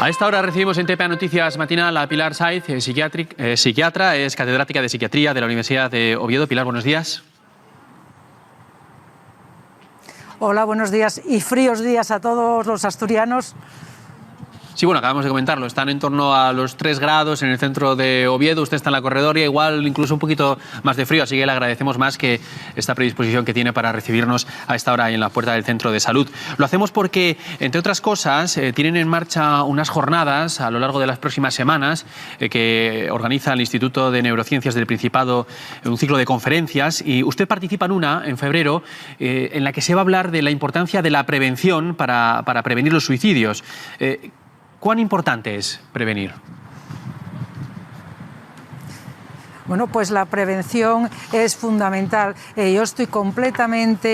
A esta hora recibimos en TPA Noticias Matinal a Pilar Saiz, psiquiatra, es catedrática de Psiquiatría de la Universidad de Oviedo. Pilar, buenos días. Hola, buenos días y fríos días a todos los asturianos. Sí, bueno, acabamos de comentarlo, están en torno a los 3 grados en el centro de Oviedo, usted está en la corredoria, igual incluso un poquito más de frío, así que le agradecemos más que esta predisposición que tiene para recibirnos a esta hora ahí en la puerta del centro de salud. Lo hacemos porque, entre otras cosas, tienen en marcha unas jornadas a lo largo de las próximas semanas que organiza el Instituto de Neurociencias del Principado, un ciclo de conferencias, y usted participa en una, en febrero, en la que se va a hablar de la importancia de la prevención para prevenir los suicidios. ¿Cuán importante es prevenir? Bueno, pues la prevención es fundamental. Yo estoy completamente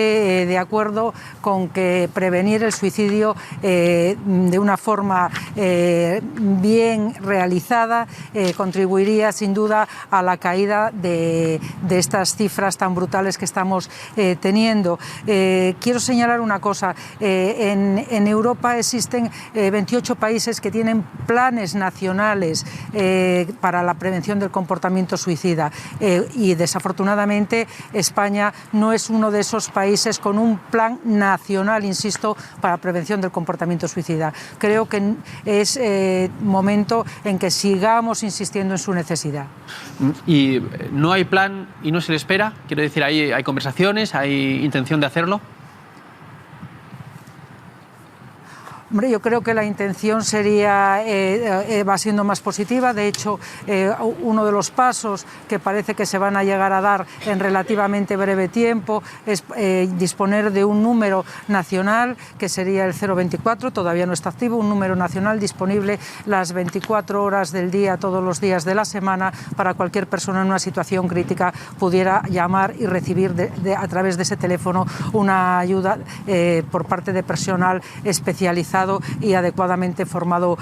de acuerdo con que prevenir el suicidio de una forma bien realizada contribuiría sin duda a la caída de estas cifras tan brutales que estamos teniendo. Quiero señalar una cosa. En Europa existen 28 países que tienen planes nacionales para la prevención del comportamiento suicida. Y desafortunadamente España no es uno de esos países con un plan nacional, insisto, para prevención del comportamiento suicida. Creo que es momento en que sigamos insistiendo en su necesidad. ¿Y no hay plan y no se le espera? Quiero decir, ¿hay conversaciones, hay intención de hacerlo? Hombre, yo creo que la intención sería, va siendo más positiva. De hecho, uno de los pasos que parece que se van a llegar a dar en relativamente breve tiempo es disponer de un número nacional, que sería el 024, todavía no está activo, un número nacional disponible las 24 horas del día, todos los días de la semana, para cualquier persona en una situación crítica pudiera llamar y recibir a través de ese teléfono una ayuda por parte de personal especializado y adecuadamente formado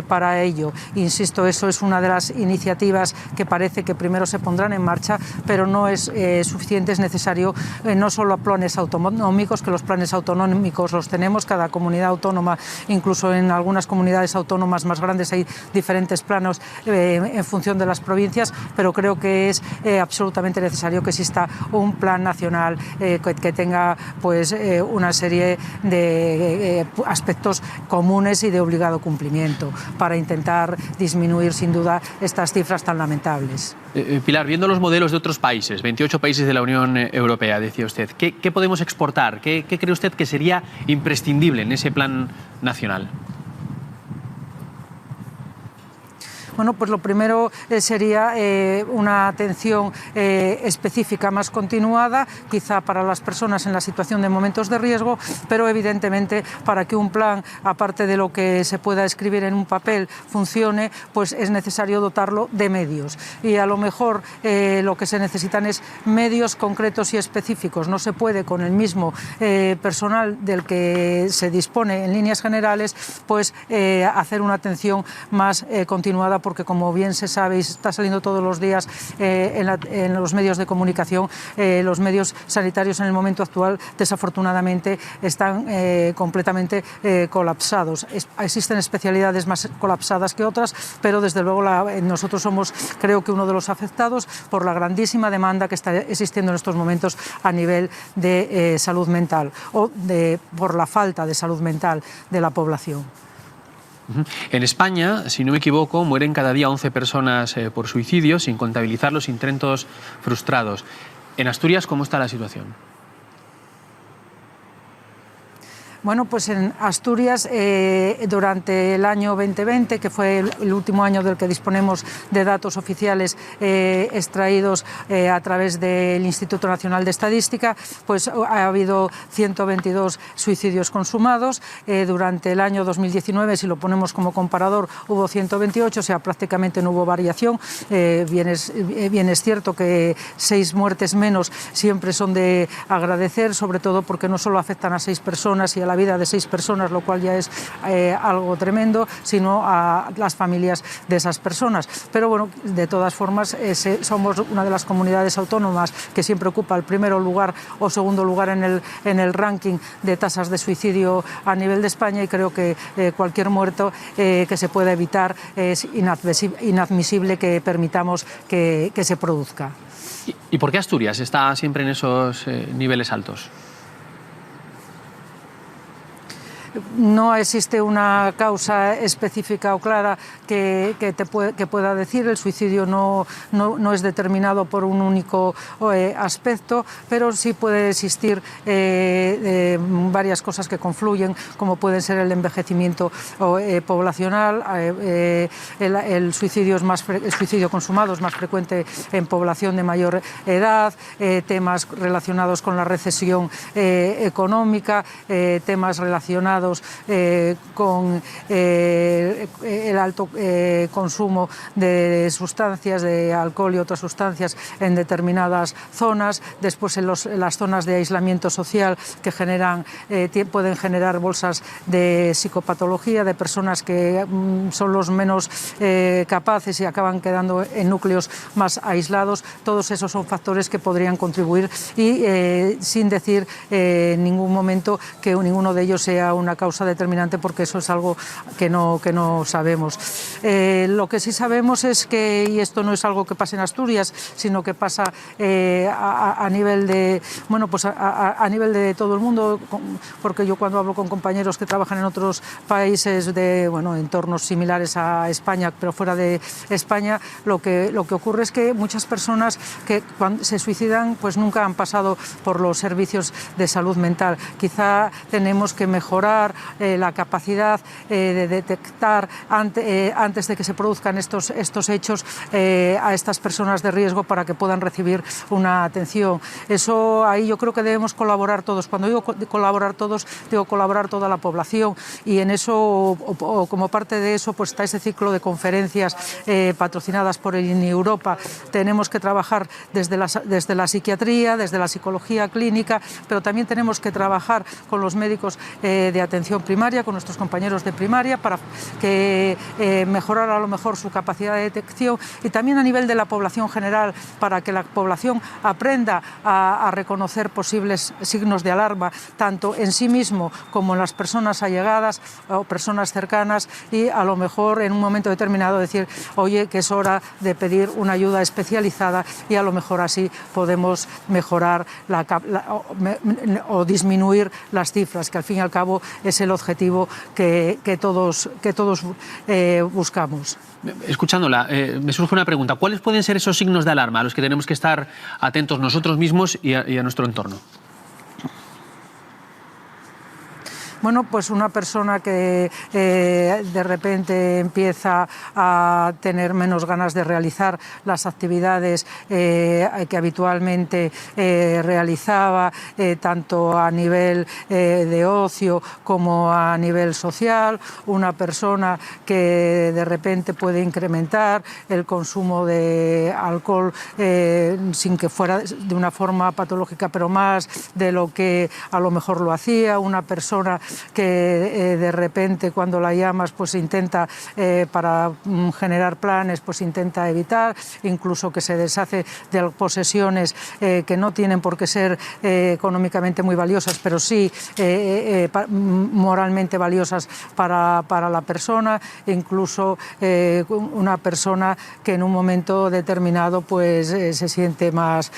para ello. Insisto, eso es una de las iniciativas que parece que primero se pondrán en marcha, pero no es suficiente, es necesario no solo planes autonómicos, que los planes autonómicos los tenemos, cada comunidad autónoma, incluso en algunas comunidades autónomas más grandes hay diferentes planos en función de las provincias, pero creo que es absolutamente necesario que exista un plan nacional que tenga pues una serie de aspectos comunes y de obligado cumplimiento para intentar disminuir sin duda estas cifras tan lamentables. Pilar, viendo los modelos de otros países, 28 países de la Unión Europea, decía usted, ¿qué podemos exportar? ¿Qué cree usted que sería imprescindible en ese plan nacional? Bueno, pues lo primero sería una atención específica más continuada, quizá para las personas en la situación de momentos de riesgo, pero evidentemente para que un plan, aparte de lo que se pueda escribir en un papel, funcione, pues es necesario dotarlo de medios. Y a lo mejor lo que se necesitan es medios concretos y específicos. No se puede con el mismo personal del que se dispone en líneas generales, pues hacer una atención más continuada, porque como bien se sabe y está saliendo todos los días en los medios de comunicación, los medios sanitarios en el momento actual desafortunadamente están completamente colapsados. Existen especialidades más colapsadas que otras, pero desde luego nosotros somos, creo que, uno de los afectados por la grandísima demanda que está existiendo en estos momentos a nivel de salud mental o por la falta de salud mental de la población. En España, si no me equivoco, mueren cada día 11 personas por suicidio, sin contabilizar los intentos frustrados. En Asturias, ¿cómo está la situación? Bueno, pues en Asturias, durante el año 2020, que fue el último año del que disponemos de datos oficiales extraídos a través del Instituto Nacional de Estadística, pues ha habido 122 suicidios consumados. Durante el año 2019, si lo ponemos como comparador, hubo 128, o sea, prácticamente no hubo variación. Bien es cierto que 6 muertes menos siempre son de agradecer, sobre todo porque no solo afectan a 6 personas y a la la vida de 6 personas, lo cual ya es algo tremendo, sino a las familias de esas personas. Pero bueno, de todas formas, somos una de las comunidades autónomas que siempre ocupa el primero lugar o segundo lugar en el ranking de tasas de suicidio a nivel de España, y creo que cualquier muerto que se pueda evitar es inadmisible que permitamos que se produzca. ¿Y por qué Asturias está siempre en esos niveles altos? No existe una causa específica o clara que pueda decir. El suicidio no es determinado por un único aspecto, pero sí puede existir varias cosas que confluyen, como pueden ser el envejecimiento poblacional. El suicidio consumado es más frecuente en población de mayor edad, temas relacionados con la recesión económica, temas relacionados con el alto consumo de sustancias, de alcohol y otras sustancias en determinadas zonas, después en las zonas de aislamiento social que pueden generar bolsas de psicopatología, de personas que son los menos capaces y acaban quedando en núcleos más aislados. Todos esos son factores que podrían contribuir, y sin decir en ningún momento que ninguno de ellos sea una causa determinante, porque eso es algo que no sabemos. Lo que sí sabemos es que, y esto no es algo que pasa en Asturias, sino que pasa a nivel de, bueno, pues a nivel de todo el mundo, porque yo cuando hablo con compañeros que trabajan en otros países de, bueno, entornos similares a España, pero fuera de España, lo que ocurre es que muchas personas que cuando se suicidan pues nunca han pasado por los servicios de salud mental. Quizá tenemos que mejorar la capacidad de detectar antes de que se produzcan estos hechos a estas personas de riesgo, para que puedan recibir una atención. Eso, ahí yo creo que debemos colaborar todos. Cuando digo colaborar todos, digo colaborar toda la población, y en eso, o como parte de eso, pues está ese ciclo de conferencias patrocinadas por el INI Europa. Tenemos que trabajar desde la psiquiatría, desde la psicología clínica, pero también tenemos que trabajar con los médicos de atención primaria, con nuestros compañeros de primaria, para que mejorar a lo mejor su capacidad de detección, y también a nivel de la población general, para que la población aprenda a reconocer posibles signos de alarma, tanto en sí mismo como en las personas allegadas o personas cercanas, y a lo mejor en un momento determinado decir, oye, que es hora de pedir una ayuda especializada, y a lo mejor así podemos mejorar o disminuir las cifras, que al fin y al cabo es el objetivo que todos buscamos. Escuchándola, me surge una pregunta. ¿Cuáles pueden ser esos signos de alarma a los que tenemos que estar atentos nosotros mismos y a nuestro entorno? Bueno, pues una persona que de repente empieza a tener menos ganas de realizar las actividades que habitualmente realizaba, tanto a nivel de ocio como a nivel social. Una persona que de repente puede incrementar el consumo de alcohol sin que fuera de una forma patológica, pero más de lo que a lo mejor lo hacía. Una persona que de repente, cuando la llamas, pues intenta para generar planes, pues intenta evitar, incluso que se deshace de posesiones que no tienen por qué ser económicamente muy valiosas, pero sí moralmente valiosas para la persona. Incluso una persona que en un momento determinado pues se siente más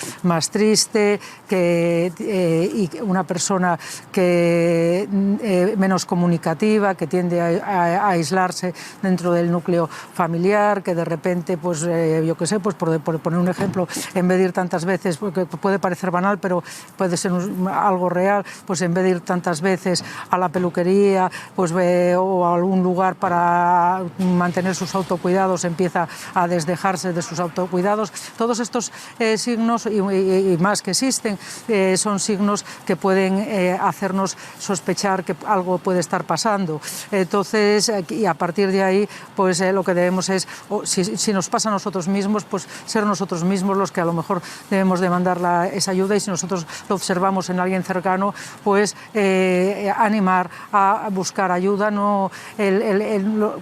triste, y una persona que menos comunicativa, que tiende a aislarse dentro del núcleo familiar, que de repente, pues yo qué sé, pues por poner un ejemplo, en vez de ir tantas veces, porque puede parecer banal, pero puede ser algo real, pues en vez de ir tantas veces a la peluquería, pues o a algún lugar para mantener sus autocuidados, empieza a desdejarse de sus autocuidados. Todos estos signos y más que existen son signos que pueden hacernos sospechar que algo puede estar pasando. Entonces, y a partir de ahí, pues lo que debemos es, si nos pasa a nosotros mismos, pues ser nosotros mismos los que a lo mejor debemos demandar esa ayuda, y si nosotros lo observamos en alguien cercano, pues animar a buscar ayuda. No,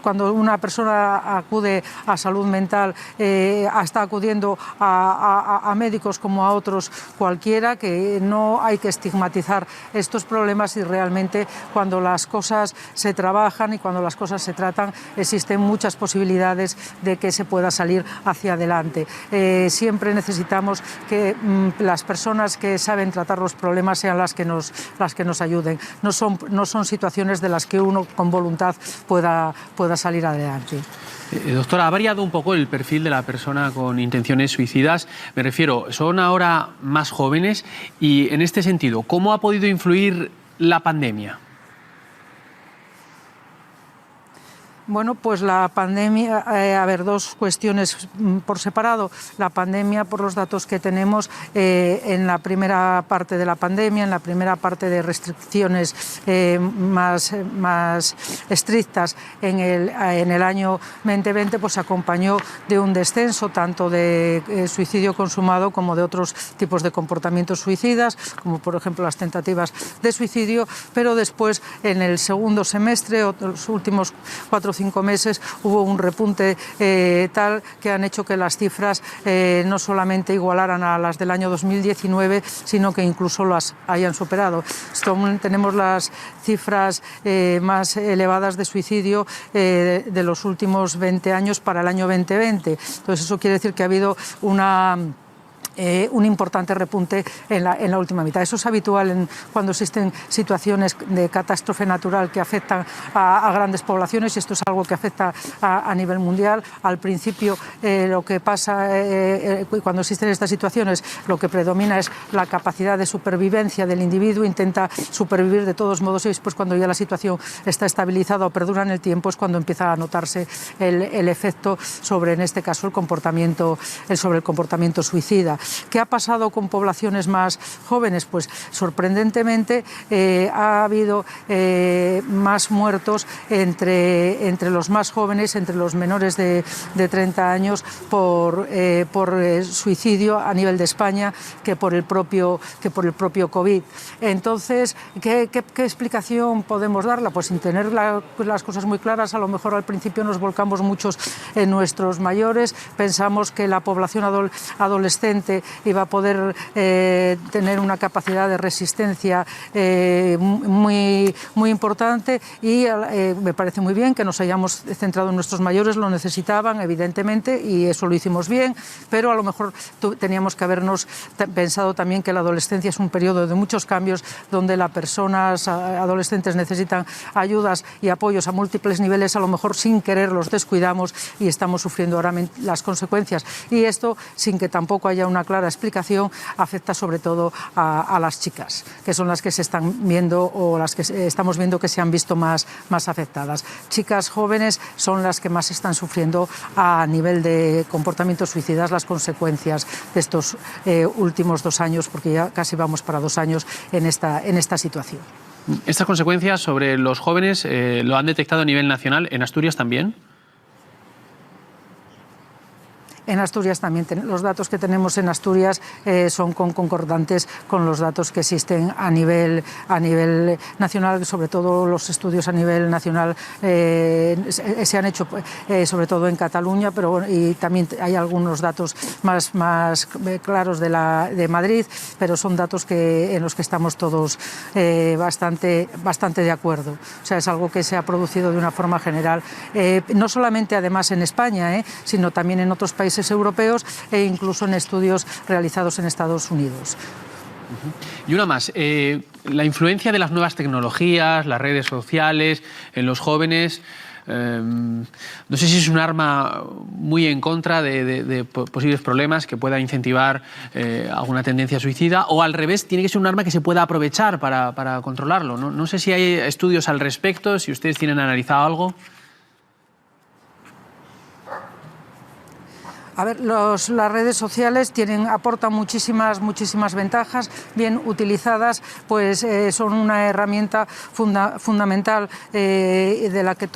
cuando una persona acude a salud mental, está acudiendo a médicos como a otros cualquiera, que no hay que estigmatizar estos problemas, y realmente cuando las cosas se trabajan y cuando las cosas se tratan, existen muchas posibilidades de que se pueda salir hacia adelante. Siempre necesitamos que las personas que saben tratar los problemas sean las que nos ayuden. No son situaciones de las que uno con voluntad pueda salir adelante. Doctora, ¿ha variado un poco el perfil de la persona con intenciones suicidas? Me refiero, son ahora más jóvenes y, en este sentido, ¿cómo ha podido influir la pandemia? Bueno, pues la pandemia, dos cuestiones por separado. La pandemia, por los datos que tenemos, en la primera parte de la pandemia, en la primera parte de restricciones más estrictas en el año 2020, pues acompañó de un descenso tanto de suicidio consumado como de otros tipos de comportamientos suicidas, como por ejemplo las tentativas de suicidio, pero después, en el segundo semestre, o los últimos 4 o 5 meses, hubo un repunte tal que han hecho que las cifras no solamente igualaran a las del año 2019, sino que incluso las hayan superado. Tenemos las cifras más elevadas de suicidio de los últimos 20 años para el año 2020. Entonces, eso quiere decir que ha habido un importante repunte en la última mitad. Eso es habitual cuando existen situaciones de catástrofe natural que afectan a grandes poblaciones, y esto es algo que afecta a nivel mundial. Al principio, lo que pasa cuando existen estas situaciones, lo que predomina es la capacidad de supervivencia del individuo, intenta supervivir de todos modos, y después, cuando ya la situación está estabilizada o perdura en el tiempo, es cuando empieza a notarse el efecto sobre, en este caso, el comportamiento suicida. ¿Qué ha pasado con poblaciones más jóvenes? Pues sorprendentemente ha habido más muertos entre los más jóvenes, entre los menores de 30 años, por suicidio a nivel de España que por el propio COVID. Entonces, ¿qué explicación podemos darla? Pues sin tener las cosas muy claras. A lo mejor al principio nos volcamos muchos en nuestros mayores, pensamos que la población adolescente iba a poder tener una capacidad de resistencia muy importante, y me parece muy bien que nos hayamos centrado en nuestros mayores. Lo necesitaban, evidentemente, y eso lo hicimos bien, pero a lo mejor teníamos que habernos pensado también que la adolescencia es un periodo de muchos cambios, donde las personas adolescentes necesitan ayudas y apoyos a múltiples niveles. A lo mejor sin querer los descuidamos y estamos sufriendo ahora las consecuencias, y esto, sin que tampoco haya una clara explicación, afecta sobre todo a las chicas, que son las que se están viendo, o las que estamos viendo que se han visto más afectadas. Chicas jóvenes son las que más están sufriendo a nivel de comportamientos suicidas las consecuencias de estos últimos 2 años, porque ya casi vamos para 2 años en esta situación. ¿Estas consecuencias sobre los jóvenes lo han detectado a nivel nacional? ¿En Asturias también? En Asturias también. Los datos que tenemos en Asturias son concordantes con los datos que existen a nivel nacional. Sobre todo los estudios a nivel nacional se han hecho sobre todo en Cataluña, y también hay algunos datos más claros de Madrid, pero son datos en los que estamos todos bastante de acuerdo. O sea, es algo que se ha producido de una forma general, no solamente además en España, sino también en otros países europeos, e incluso en estudios realizados en Estados Unidos. Y una más, la influencia de las nuevas tecnologías, las redes sociales en los jóvenes, no sé si es un arma muy en contra de posibles problemas que pueda incentivar alguna tendencia suicida, o al revés, tiene que ser un arma que se pueda aprovechar para controlarlo. No sé si hay estudios al respecto, si ustedes tienen analizado algo. A ver, las redes sociales aportan muchísimas ventajas. Bien utilizadas, pues son una herramienta fundamental de la que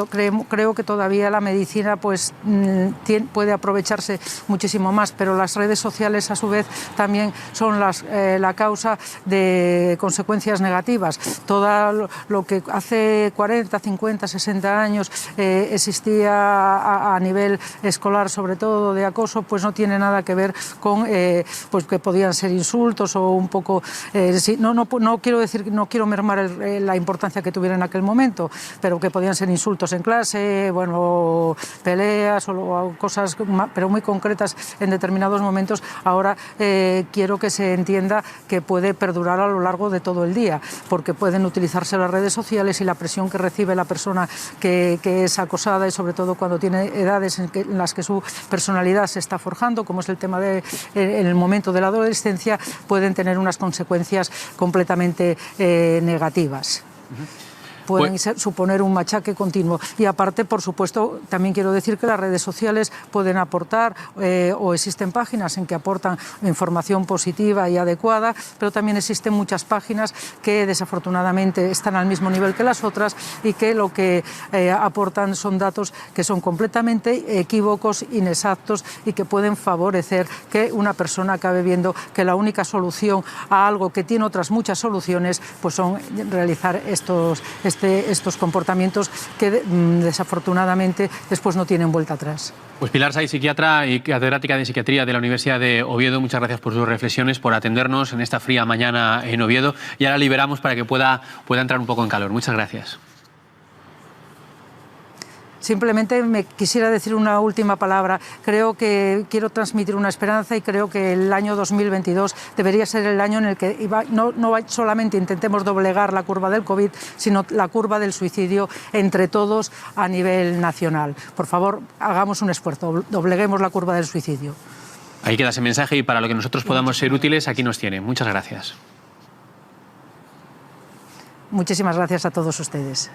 creo que todavía la medicina pues puede aprovecharse muchísimo más. Pero las redes sociales, a su vez, también son la causa de consecuencias negativas. Todo lo que hace 40, 50, 60 años existía a nivel escolar, sobre todo de acoso, pues no tiene nada que ver con pues que podían ser insultos o un poco no quiero decir, no quiero mermar la importancia que tuviera en aquel momento, pero que podían ser insultos en clase, bueno, peleas o cosas pero muy concretas en determinados momentos. Ahora quiero que se entienda que puede perdurar a lo largo de todo el día, porque pueden utilizarse las redes sociales y la presión que recibe la persona que es acosada, y sobre todo cuando tiene edades en las que su personalidad se está forjando, como es el tema en el momento de la adolescencia, pueden tener unas consecuencias completamente negativas. Pueden suponer un machaque continuo. Y aparte, por supuesto, también quiero decir que las redes sociales pueden aportar, o existen páginas en que aportan información positiva y adecuada, pero también existen muchas páginas que desafortunadamente están al mismo nivel que las otras y que lo que aportan son datos que son completamente equívocos, inexactos, y que pueden favorecer que una persona acabe viendo que la única solución a algo que tiene otras muchas soluciones pues son realizar estos comportamientos que desafortunadamente después no tienen vuelta atrás. Pues Pilar Saiz, psiquiatra y catedrática de Psiquiatría de la Universidad de Oviedo, muchas gracias por sus reflexiones, por atendernos en esta fría mañana en Oviedo, y ahora liberamos para que pueda entrar un poco en calor. Muchas gracias. Simplemente me quisiera decir una última palabra. Quiero transmitir una esperanza, y creo que el año 2022 debería ser el año en el que no solamente intentemos doblegar la curva del COVID, sino la curva del suicidio entre todos a nivel nacional. Por favor, hagamos un esfuerzo, dobleguemos la curva del suicidio. Ahí queda ese mensaje, y para lo que nosotros podamos ser útiles, aquí nos tiene. Muchas gracias. Muchísimas gracias a todos ustedes.